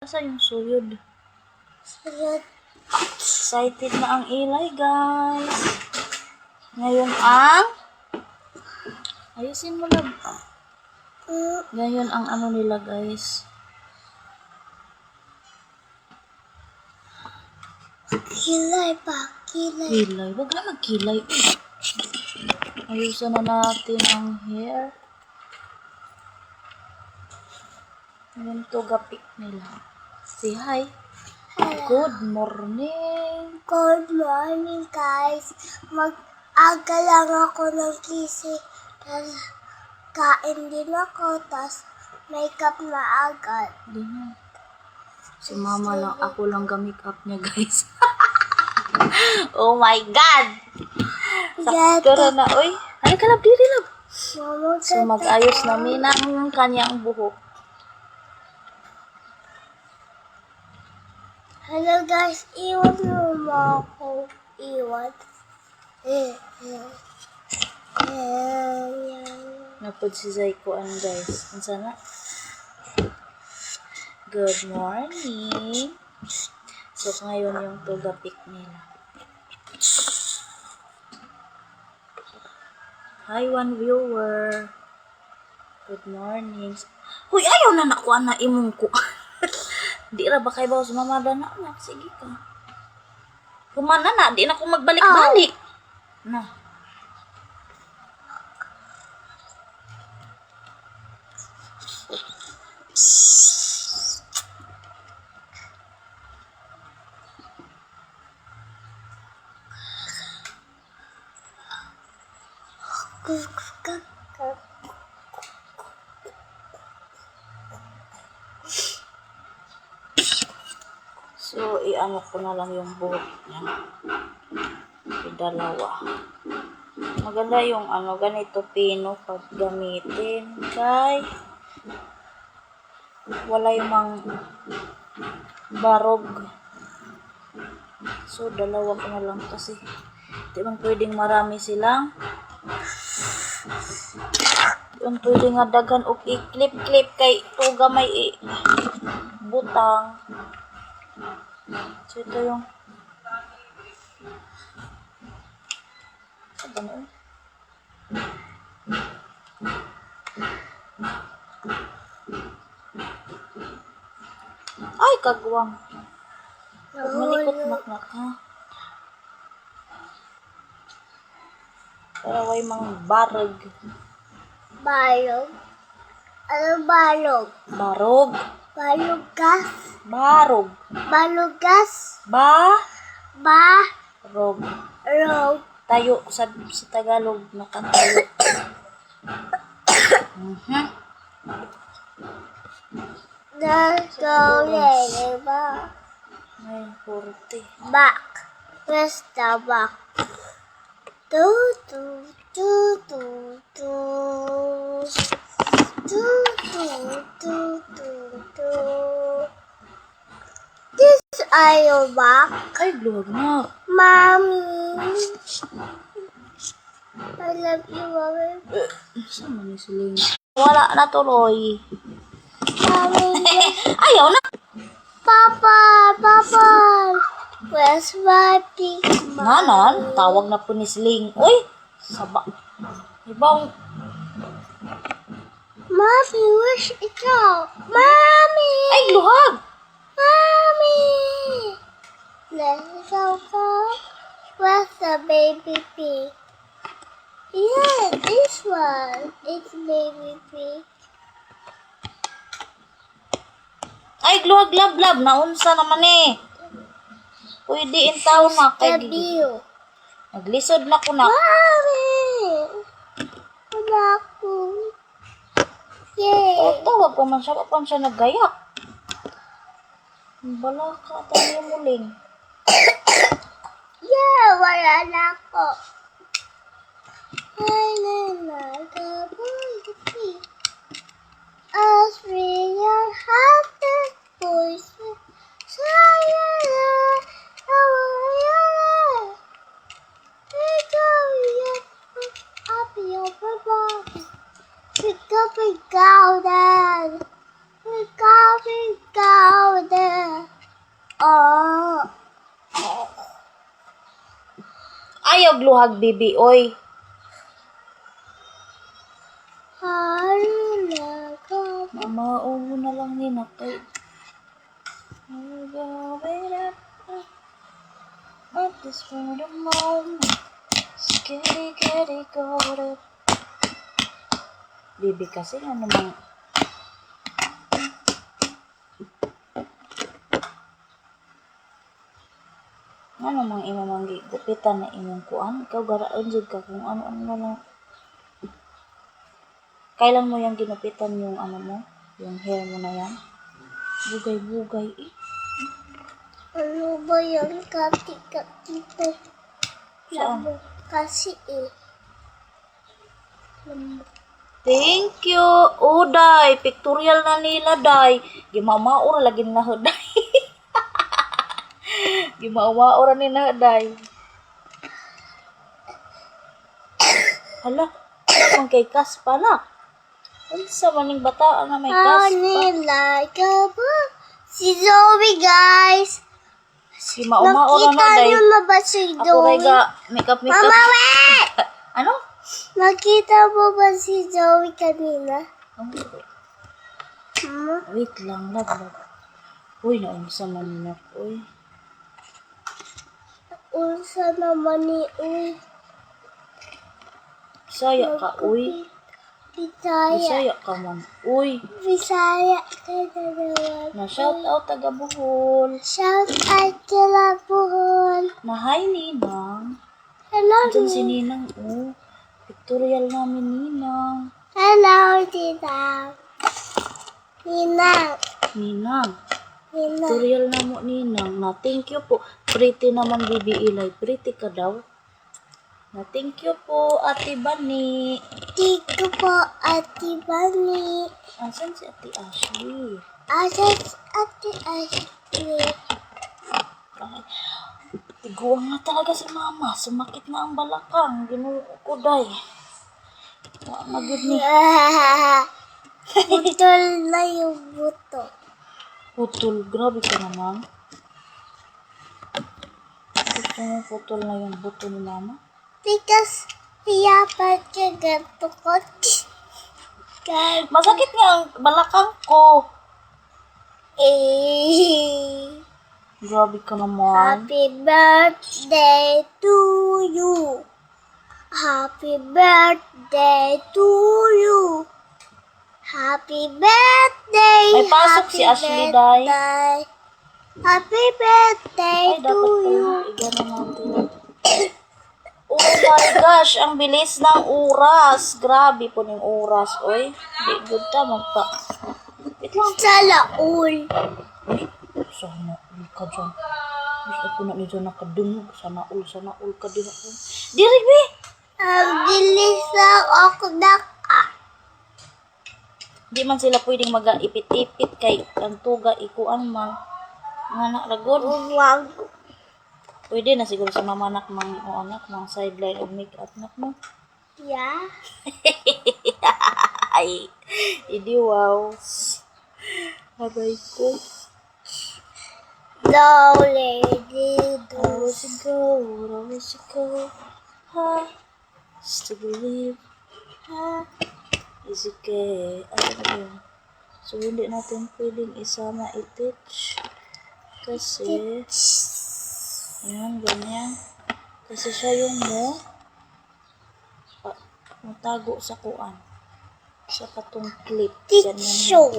Asa yung suyod? Suyod. Excited na ang Eli, guys. Ngayon ang... Ayusin mo lang. Ngayon ang ano nila, guys. Kilay pa. Kilay. Kilay. Huwag na magkilay. Ayusin na natin ang hair. Ngayon to gapik nila. Say hi. Good morning. Good morning, guys. Mag-aga lang ako ng gising. Kain din ako, tas makeup na agad. Ganyan. Si mama lang, ako lang ga-make up niya, guys. Oh my God! Sakto na, oy. Halika lab, diri lab. So mag-ayos namin ang kanyang buhok. Hello guys, iwan mo ako. Iwan. Napod si Zaiko ano guys. Ang sana. Good morning. So ngayon yung toga pic nila. Hi one viewer. Good morning. Huy, ayaw na nakuha na imong ko. Di ra ba kay bawa sa mamada na anak? Sige ka. Kumana na, di na ako magbalik-balik. Na. So, i-ano ko na lang yung buhok niya. Dalawa. Maganda yung ano, ganito pino pag gamitin. Kay wala yung mang barog. So, dalawa ko na lang kasi di man pwedeng marami silang. Di man pwedeng nga daghan o i-clip-clip kay tuga may butang. So, ito yung ano? Ay, kagwang. Malikot-makmak, ha? Para way mang barog. Balog? Ano balog? Barog? Balugas? Barog. Balugas? Rog. Rog? Tayo sa Tagalog, nakatayo. Ba? Ngayon, 40. Back. Where's the back? Do. This are your back, Ay, bluwag na. mommy. I love you, mommy. Saan man yung siling? Wala na tuloy. Mommy. Ayaw na. Papa. Where's my big mom? Nanan, tawag na po ni Sling. Uy, saba. Ibang, Mommy, where's ikaw? Mommy. ay, luhag. Mommy. Let's go. Where's the baby pig? Yeah, this one. It's baby pig. Ay, luhag, lab. Naunsa naman eh. Pwede in taon na. The Kay, view. naglisod na ko na. Mommy. Wala ko. Yay. Tawag ko man siya. Papan siya naggayak. Bala ka. Tayo muling. Yeah, wala na ako. Ay, nalagabay. As we are happy voices. Pick up and go then. Pick up and go then. Ayaw gluhag, bibi, oy. Harina ka. Mamaulo na lang ni nakay. At this for the moment. Skitty, kitty, got it. Bibi kasi ano mang ano mang imong gupitan na imong kuan, ikaw garaan jud ka kung ano-ano na lang. Kailan mo yung ginupitan yung ano mo, yung hair mo na yan? Bugay-bugay eh. Ano ba yung kati-kati to? Saan? Kasi Thank you. Oh, day. Pictorial na nila, day. Gimamaura lagi na ho, day. Gimamaura ni na, day. Hala, ang kay kaspa na. Ano sa maning bata na may kaspa? Nila ka ba? Si Zoe, guys. Gimamaura na, Nakita day. niyo na ba si Ako Zoe? rega, makeup. Mama, wait! Ano? Nakita mo ba si Zoe kanina? Wait lang, love. Uy, naunsa man na, uy. Unsa naman ni Uy? Bisaya ka, uy. Bisaya. Bisaya ka man, uy. Bisaya ka na naman. Na shout out taga Bohol. Shout out kila Buhol. Na hi Ninang. Hello, Diyan si Ninang, oh. Pictorial namin Ninang. Hello, Tita. Ninang. Ninang. Ninang. Pictorial na mo Ninang. Na thank you po. Pretty naman Bibi Ilay. Pretty ka daw. Na thank you po Ate Bani. Tiko po, Ate Bani. Asan si Ate Ashley? Ate Ashley. Tiguang na talaga si Mama. Sumakit na ang balakang. Ginukuday. Magod ni. Putol na yung buto. Putol. Grabe ka naman. Gusto mo putol na yung buto ni Mama? Because hiyapan ka ganito ko. Masakit nga ang balakang ko. Grabe ka naman. Happy birthday to you. Happy birthday to you. Happy birthday. May pasok si Ashley, Day. Happy birthday Ay, to dapat you. pala igano natin. Oh my gosh, ang bilis ng oras. Grabe po ng oras, oy. Di good ta magpa. Wait lang. Salaul. Sana ul ka dyan. Gusto ko na nito nakadungog. Sana ul ka din ako. Diri, be! Ang bilis lang ako Di man sila pwedeng mag-ipit-ipit kay ang tuga ikuan man. Nga nakragod. Umag. Pwede na siguro sa mama anak mang sideline o make-up nak mo. Yeah. Ay, idi wow. Habay ko. No lady Hours ago, ha, still believe, ha, is okay. Ano ba yun? So, hindi natin pwedeng isama i-teach. Kasi, yan, ganyan. Kasi siya yung matago sa kuan. Sa katong clip. Ganyan. Teacher.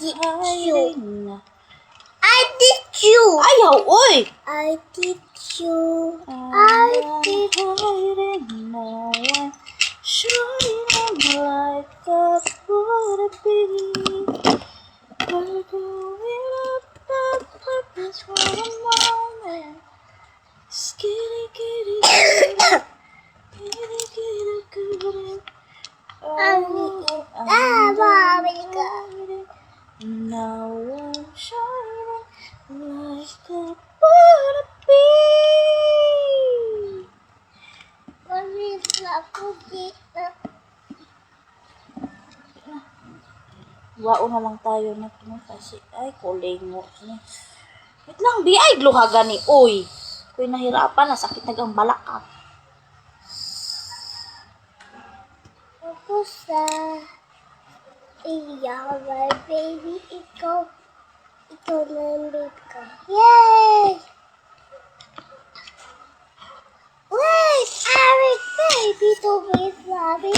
Hiding na. I teach you. Ayaw, oy! I teach you. I keep hiding now. I'm shining like a would be. We're going up the purpose for a moment. Skitty, kitty, kitty. Kitty, kitty, kitty. Mommy, go. Now I'm shining like a butterbean. Mommy, ako dito. Wao na lang tayo na ito kasi ay kuling mo. Wait lang, bi ay gluhaga ni. Uy, Ako'y nahirapan, nasakit na ang balakang. Ako sa iya, my baby. Ikaw na yung baby ko. Yay! Wait! Our baby to be Bobby.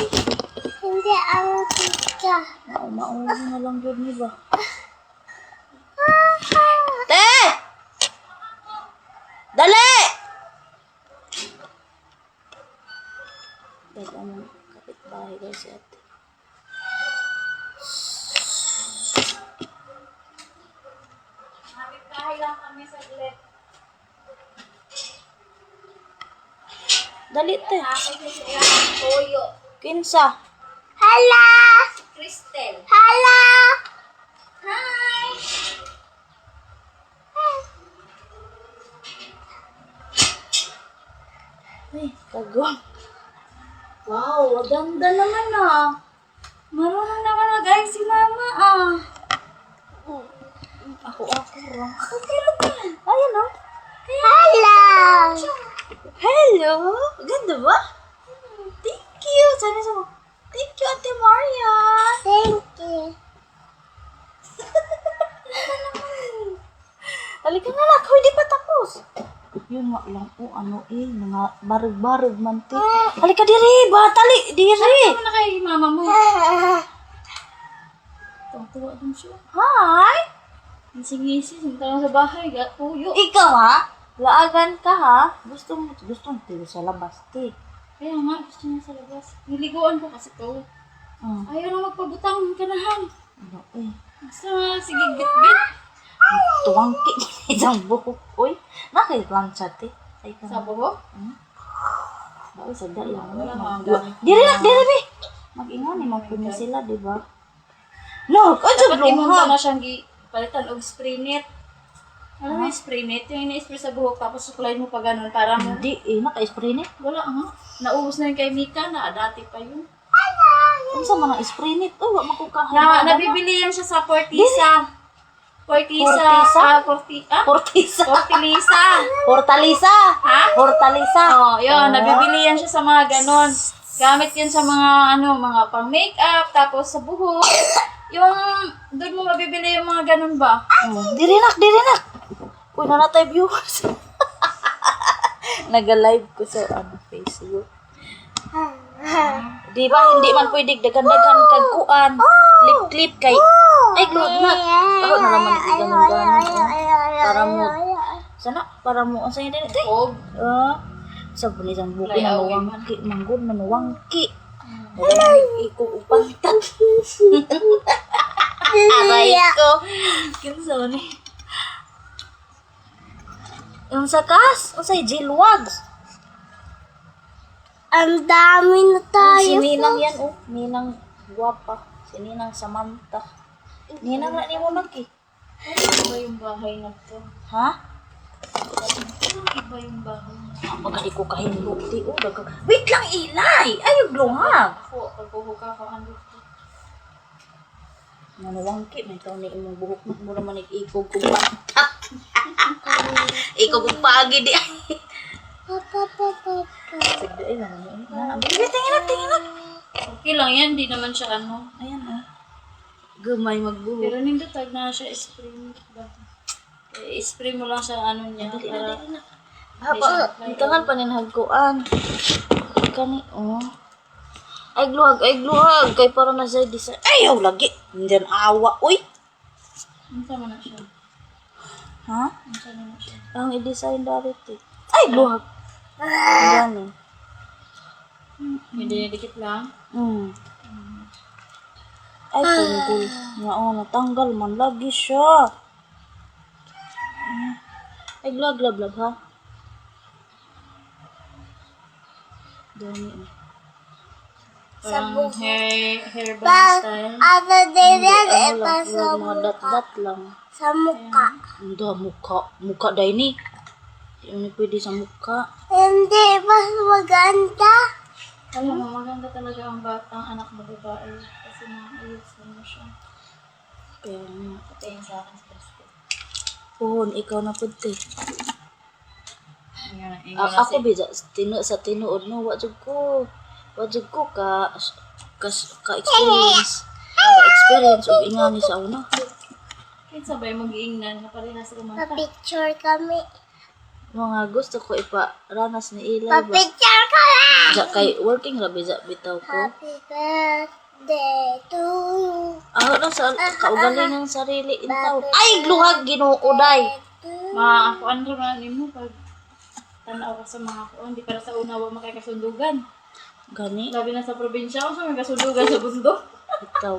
Hindi ang tita. Mauna na lang yun, di ba? Te! Dali! Dahil ang kapitbahay guys si ate. Kapitbahay lang kami sa ulit. Dali, te. Toyo. Kinsa? Hala! Cristel. Hala! Hi! Ay, kagong. Wow, ganda naman ah. Marunong naman na guys si mama ah. Ako lang. Okay lang yan. Ayan oh. Hala! Hello! Ganda ba? Thank you! Sana sa thank you, Ate Maria! Thank you. Halika na lang, hindi pa tapos. Yun nga lang, mga barag-barag man ti. Halika diri, batali, diri. Ano na kay mama mo? Tuwa din siya. Hi! Ngisi-ngisi, sinta sa bahay, tuyo. Ikaw ha? Laagan ka ha? Gusto mo tilo sa labas, ti. Kaya nga, gusto niya sa labas. Niliguan ko kasi to. Ayaw na magpabutang ng kanahan. Ano eh? Basta sige, bit-bit. Tuwangki isang buhok. Uy, nakailang siya, ti. Ay ka Sa na. buho? Ay, sada lang. Wala nga, gamit. Diri na, be. Mag-ingani, magpunya sila, di ba? No, Dapat kadyo imunta blong na siyang palitan og spray net. Alam mo yung spray net? Yung ina-spray sa buhok tapos suklayin mo pa ganun para mo. Hindi, naka-spray ni. Wala nga. Naubos na yung kay Mika na dati pa yun. Ano sa mga spray ni? Uy, wag makukahan. Nabibili yan siya sa Fortisa. Fortisa? Fortilisa. Fortalisa. Ha? Fortalisa. Oh, yun. Nabibili yan siya sa mga ganon. Gamit yan sa mga, mga pang-makeup, tapos sa buhok. Yung, doon mo mabibili yung mga ganon ba? Diri nak. Uy, nanatay viewers. Nag-live ko sa Facebook. Di ba, hindi man pwede dagan-dagan kagkuan. Clip-clip kay... Ay, glod na. Ako na naman ganun-ganun. Para mo... Sana, para mo... Ang sa'yo din ito eh. Og. Sa bulisang buko Lay na away nuwangki. Manggod na nuwangki. Ikuupang aray ko. Kinsa ni? Yung sakas? O sa'y jilwags? Ang dami na Si tayo. Ninang yan, oh. Ninang guwapa. Si Ninang Samantha. Ninang na ni mo nagki. Ano ba yung bahay na to? Ha? Ano iba yung bahay na to? Magali ko kahindog, di. Oh, wait lang, Ilay! Ayog luhag. Ako, pagbuhuka ko ang gusto. Nanuwangki, may taon na imong buhok mo naman ikog kong pantak. Ikog kong pagi di. Papa. Sige, ay, naman. Tingin. Okay lang yan, di naman siya ano. Ayan, oh. Gamay magbuhok. Pero nindotag na siya spray mo ba? I-spray mo lang sa ano niya. Para Haba, itangan pa ninhagkuan. Kani, oh. Ay, gluhag. Kay para na sa design. Ayaw lagi. Hindi awa, uy. ano sama na siya? Ha? Ano sama na siya? Ang i-design dati. Ay, gluhag. Gani. Hindi dikit lang. Ay, tunggol. Natanggal man lagi siya. Ay, gluhag, ha? Gani, oh. Parang hair band Pag style. ano din yan, Ano pa lang, sa mga dat-dat lang. sa mukha. Hindi, mukha dahil ni. Hindi pwede sa mukha. Hindi, mas maganda. Alam mo, maganda talaga ang batang anak mo babae. Kasi maayos mo siya. Kaya nga. Patayin sa akin sa basket. Puhon, ikaw na puti. Ako bisa sa tinuod no wa jud ko. Wa jud ko ka experience. Ka experience og ingani sa una. Kinsa ba yung mag-iingnan na parehas kumanta? Pa-picture kami. Mga gusto ko iparanas ni Eli ba. Pa-picture ka lang! Ja kay working ra bisa bitaw ko. Happy birthday to you. Na sa kaugalingang sarili intaw. Ay luhag Ginoo day. Mga kuan ro man nimo pag tanaw ka sa mga kuan, di para sa una wa makakasundugan. Gani Labi na sa probinsya, kung sa may kasundugan sa bundok. bitaw.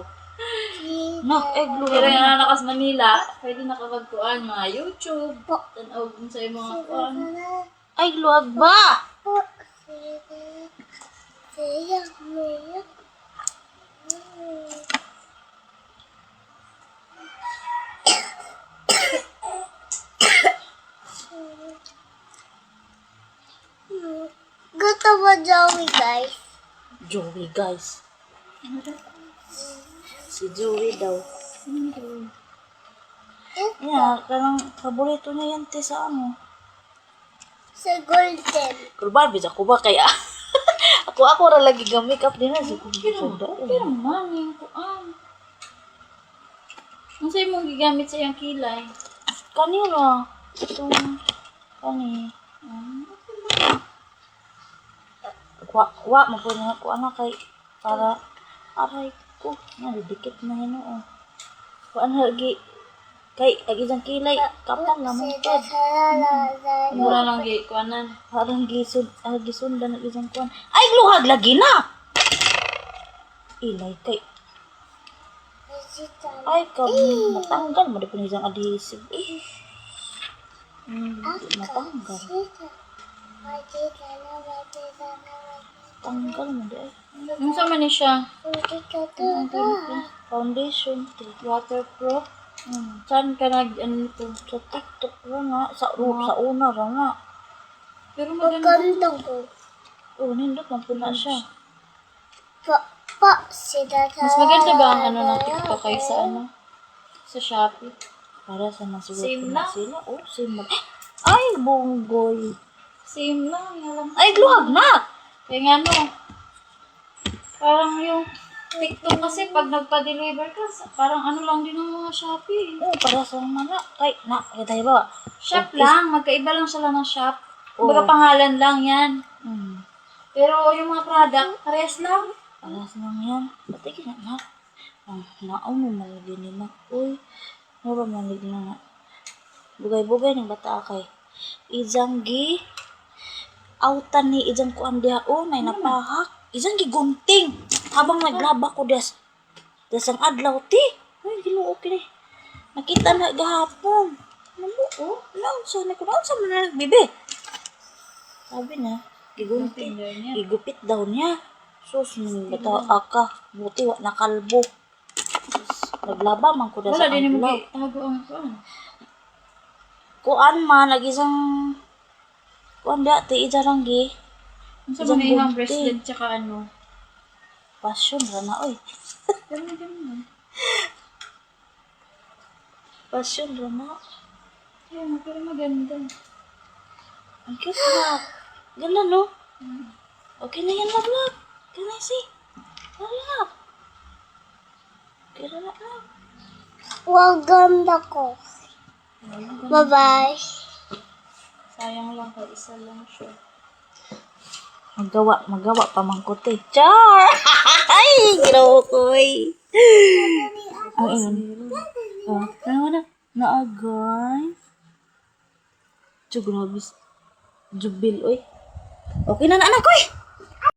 Nak Pero luhag. yung nanakas Manila, pwede nakapagkuan mga YouTube, tanaw kung sa mga kuan. Ay luhag ba? Gusto mo, Joey, guys? Joey guys. Si Joey daw. Yeah, kanang paborito niya yan te sa ano. Sa Golden. Kurban bisa ko ba kaya ako ra lagi ga makeup din na sa Pero man, yung kuan. Ang sa'yo mong gigamit sa iyang kilay. kanila. Itong kani. Wa mo po na ko ano kay para aray ko nadidikit na Ginoo. Kuan lagi kay agizang kilay kapal na mo pod. Mura lang kuanan. Parang gisundan ng isang kuan. Ay luhag lagi na. Ilay kay ay kami matanggal mo di isang adhesive. Matanggal. Tanggal mo di ay. Yung sa man ni siya, Foundation te. waterproof. Saan ka nag, ano ito? Sa TikTok ra nga sa una ra nga. Pero maganda. Maganda ko. Oh, nindot man po na siya. Sila Mas maganda ba ang ano ng TikTok kaysa ano? Sa Shopee? Para sa masugot Same na lang. sila. Oh, same lang. Ay, bonggoy. Same lang, alam. Ay, luhag na. Kaya nga no, parang yung TikTok kasi pag nagpa-deliver ka, parang ano lang din ng mga Shopee. Oh, para sa mga kay na kita ba? Shop lang, magkaiba lang sila ng shop. Oo. Kumbaga pangalan lang yan. Hmm. Pero yung mga product, parehas lang. Para sa mga yan. Pati kina na. Naon mo maligin ni na. Uy, mura maligin na. Bugay-bugay ng bata kay. Ijang gi autan ni ijang kuan diha o nay napahak. Ijang gigunting habang naglaba ko des ang adlaw ti. Ay Ginoo kini. Nakita na gahapon. Ano oh? Naon sa ni ko naon sa man bibi. Sabi na gigunting. Igupit daw niya. Sus nung bata aka buti wa nakalbo. Naglaba man ko des Wala ang din mo adlaw. tago ang kuan. Kuan man nag-isang kuan dati ijarang gi Ang sa Isang mga ihang gunting. bracelet tsaka ano. passion ra na oy. Pero ganun. Passion ra na. Ayun, pero maganda. Ang cute na. Ganda no? Okay na yan love. Can I see? Love. Okay na love. Wag ganda ko. Bye-bye. Sayang lang kay isa lang siya. Magawa pa man ko te. Char! Ay, Ginoo ko eh. Ang ingon. Ano na? Naagay. Grabe. Jubil, oy. Okay na anak ko eh.